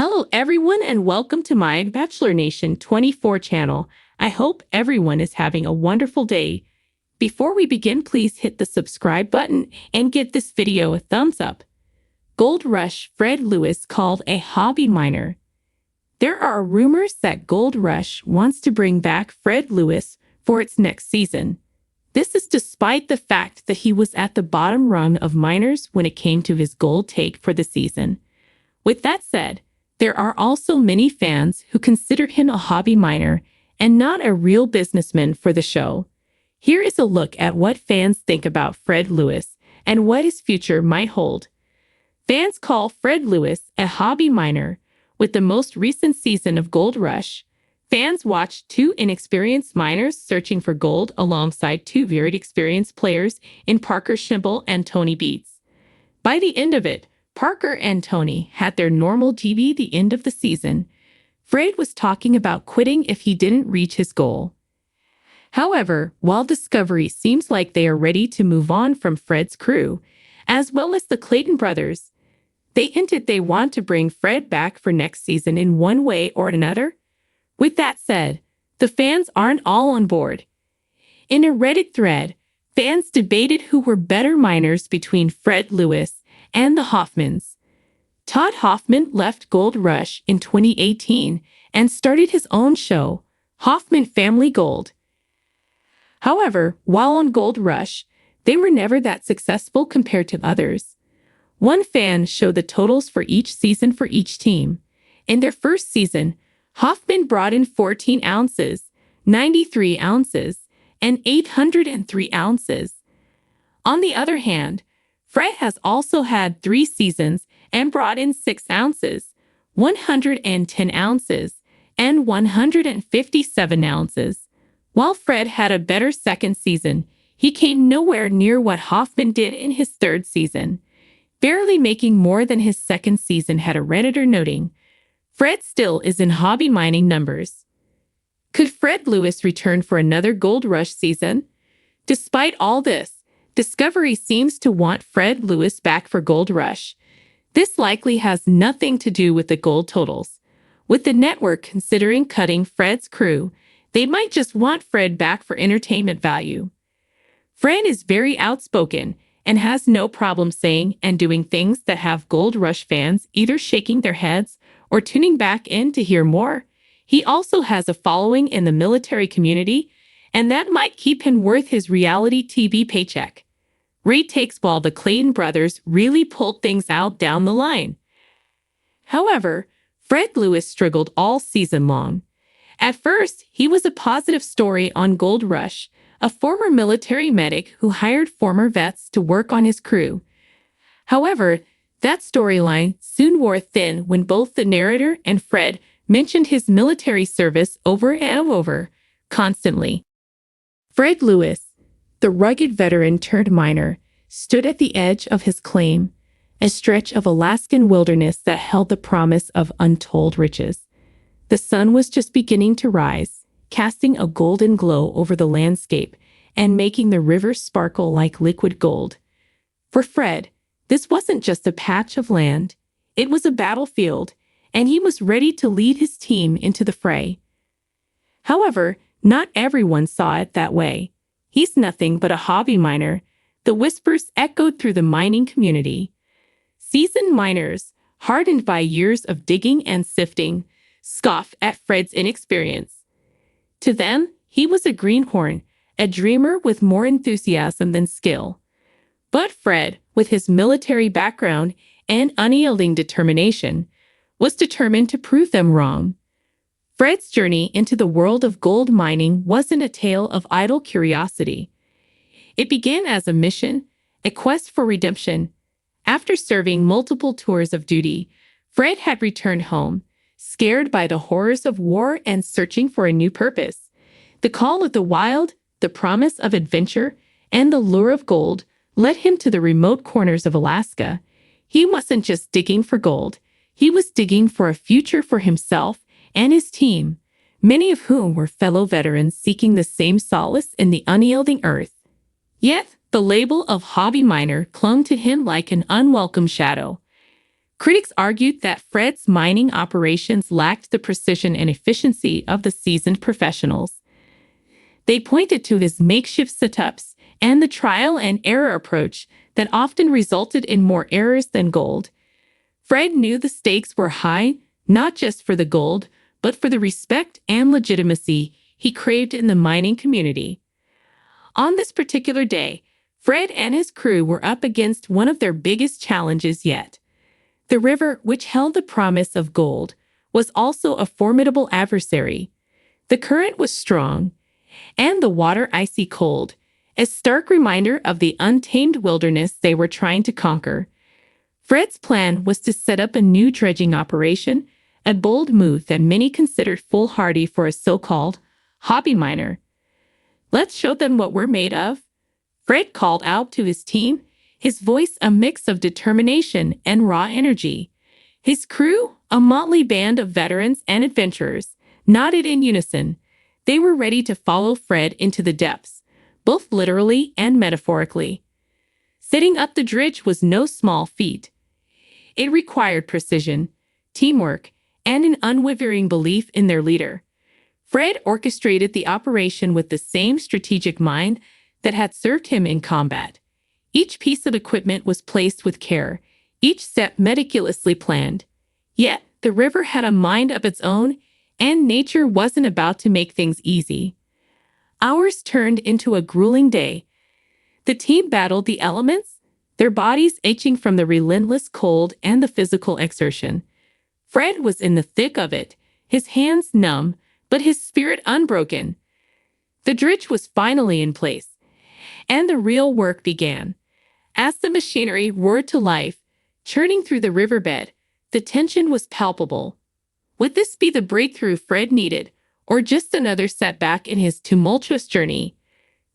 Hello, everyone, and welcome to my Bachelor Nation 24 channel. I hope everyone is having a wonderful day. Before we begin, please hit the subscribe button and give this video a thumbs up. Gold Rush Fred Lewis called a hobby miner. There are rumors that Gold Rush wants to bring back Fred Lewis for its next season. This is despite the fact that he was at the bottom rung of miners when it came to his gold take for the season. With that said, there are also many fans who consider him a hobby miner and not a real businessman for the show. Here is a look at what fans think about Fred Lewis and what his future might hold. Fans call Fred Lewis a hobby miner. With the most recent season of Gold Rush, fans watched two inexperienced miners searching for gold alongside two very experienced players in Parker Schimble and Tony Beats. By the end of it, Parker and Tony had their normal TV the end of the season. Fred was talking about quitting if he didn't reach his goal. However, while Discovery seems like they are ready to move on from Fred's crew, as well as the Clayton brothers, they hinted they want to bring Fred back for next season in one way or another. With that said, the fans aren't all on board. In a Reddit thread, fans debated who were better miners between Fred Lewis and the Hoffmans. Todd Hoffman left Gold Rush in 2018 and started his own show, Hoffman Family Gold. However, while on Gold Rush, they were never that successful compared to others. One fan showed the totals for each season for each team. In their first season, Hoffman brought in 14 ounces, 93 ounces, and 803 ounces. On the other hand, Fred has also had 3 seasons and brought in 6 ounces, 110 ounces, and 157 ounces. While Fred had a better second season, he came nowhere near what Hoffman did in his third season, barely making more than his second season, had a Redditor noting. Fred still is in hobby mining numbers. Could Fred Lewis return for another Gold Rush season? Despite all this, Discovery seems to want Fred Lewis back for Gold Rush. This likely has nothing to do with the gold totals. With the network considering cutting Fred's crew, they might just want Fred back for entertainment value. Fred is very outspoken and has no problem saying and doing things that have Gold Rush fans either shaking their heads or tuning back in to hear more. He also has a following in the military community, and that might keep him worth his reality TV paycheck. Retakes while the Clayton brothers really pulled things out down the line. However, Fred Lewis struggled all season long. At first, he was a positive story on Gold Rush, a former military medic who hired former vets to work on his crew. However, that storyline soon wore thin when both the narrator and Fred mentioned his military service over and over, constantly. Fred Lewis, the rugged veteran turned miner, stood at the edge of his claim, a stretch of Alaskan wilderness that held the promise of untold riches. The sun was just beginning to rise, casting a golden glow over the landscape and making the river sparkle like liquid gold. For Fred, this wasn't just a patch of land. It was a battlefield, and he was ready to lead his team into the fray. However, not everyone saw it that way. He's nothing but a hobby miner, the whispers echoed through the mining community. Seasoned miners, hardened by years of digging and sifting, scoffed at Fred's inexperience. To them, he was a greenhorn, a dreamer with more enthusiasm than skill. But Fred, with his military background and unyielding determination, was determined to prove them wrong. Fred's journey into the world of gold mining wasn't a tale of idle curiosity. It began as a mission, a quest for redemption. After serving multiple tours of duty, Fred had returned home, scared by the horrors of war and searching for a new purpose. The call of the wild, the promise of adventure, and the lure of gold led him to the remote corners of Alaska. He wasn't just digging for gold. He was digging for a future for himself and his team, many of whom were fellow veterans seeking the same solace in the unyielding earth. Yet, the label of hobby miner clung to him like an unwelcome shadow. Critics argued that Fred's mining operations lacked the precision and efficiency of the seasoned professionals. They pointed to his makeshift setups and the trial and error approach that often resulted in more errors than gold. Fred knew the stakes were high, not just for the gold, but for the respect and legitimacy he craved in the mining community. On this particular day, Fred and his crew were up against one of their biggest challenges yet. The river, which held the promise of gold, was also a formidable adversary. The current was strong, and the water icy cold, a stark reminder of the untamed wilderness they were trying to conquer. Fred's plan was to set up a new dredging operation, a bold move that many considered foolhardy for a so-called hobby miner. "Let's show them what we're made of," Fred called out to his team, his voice a mix of determination and raw energy. His crew, a motley band of veterans and adventurers, nodded in unison. They were ready to follow Fred into the depths, both literally and metaphorically. Setting up the dredge was no small feat. It required precision, teamwork, and an unwavering belief in their leader. Fred orchestrated the operation with the same strategic mind that had served him in combat. Each piece of equipment was placed with care, each step meticulously planned. Yet, the river had a mind of its own, and nature wasn't about to make things easy. Hours turned into a grueling day. The team battled the elements, their bodies aching from the relentless cold and the physical exertion. Fred was in the thick of it, his hands numb, but his spirit unbroken. The dredge was finally in place, and the real work began. As the machinery roared to life, churning through the riverbed, the tension was palpable. Would this be the breakthrough Fred needed, or just another setback in his tumultuous journey?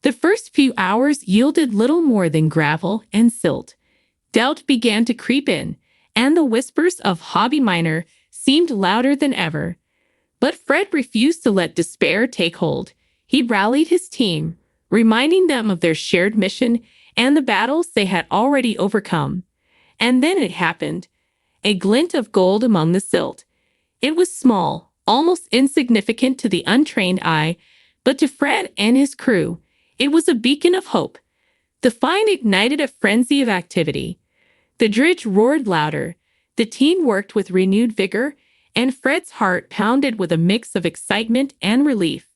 The first few hours yielded little more than gravel and silt. Doubt began to creep in, and the whispers of hobby miner seemed louder than ever. But Fred refused to let despair take hold. He rallied his team, reminding them of their shared mission and the battles they had already overcome. And then it happened. A glint of gold among the silt. It was small, almost insignificant to the untrained eye, but to Fred and his crew, it was a beacon of hope. The find ignited a frenzy of activity. The dredge roared louder, the team worked with renewed vigor, and Fred's heart pounded with a mix of excitement and relief.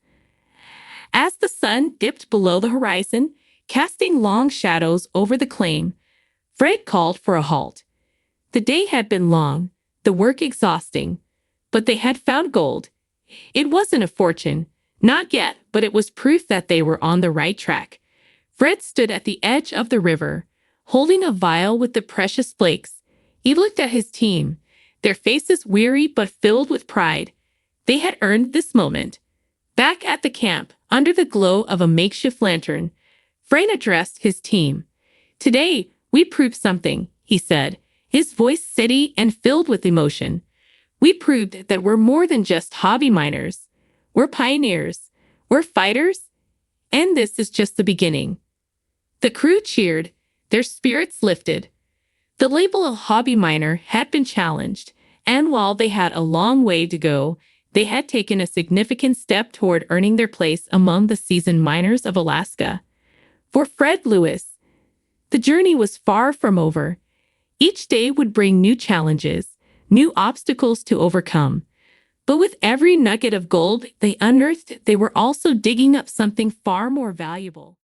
As the sun dipped below the horizon, casting long shadows over the claim, Fred called for a halt. The day had been long, the work exhausting, but they had found gold. It wasn't a fortune, not yet, but it was proof that they were on the right track. Fred stood at the edge of the river, holding a vial with the precious flakes. He looked at his team, their faces weary but filled with pride. They had earned this moment. Back at the camp, under the glow of a makeshift lantern, Fred addressed his team. "Today, we proved something," he said, his voice steady and filled with emotion. "We proved that we're more than just hobby miners. We're pioneers. We're fighters. And this is just the beginning." The crew cheered, their spirits lifted. The label of hobby miner had been challenged, and while they had a long way to go, they had taken a significant step toward earning their place among the seasoned miners of Alaska. For Fred Lewis, the journey was far from over. Each day would bring new challenges, new obstacles to overcome. But with every nugget of gold they unearthed, they were also digging up something far more valuable.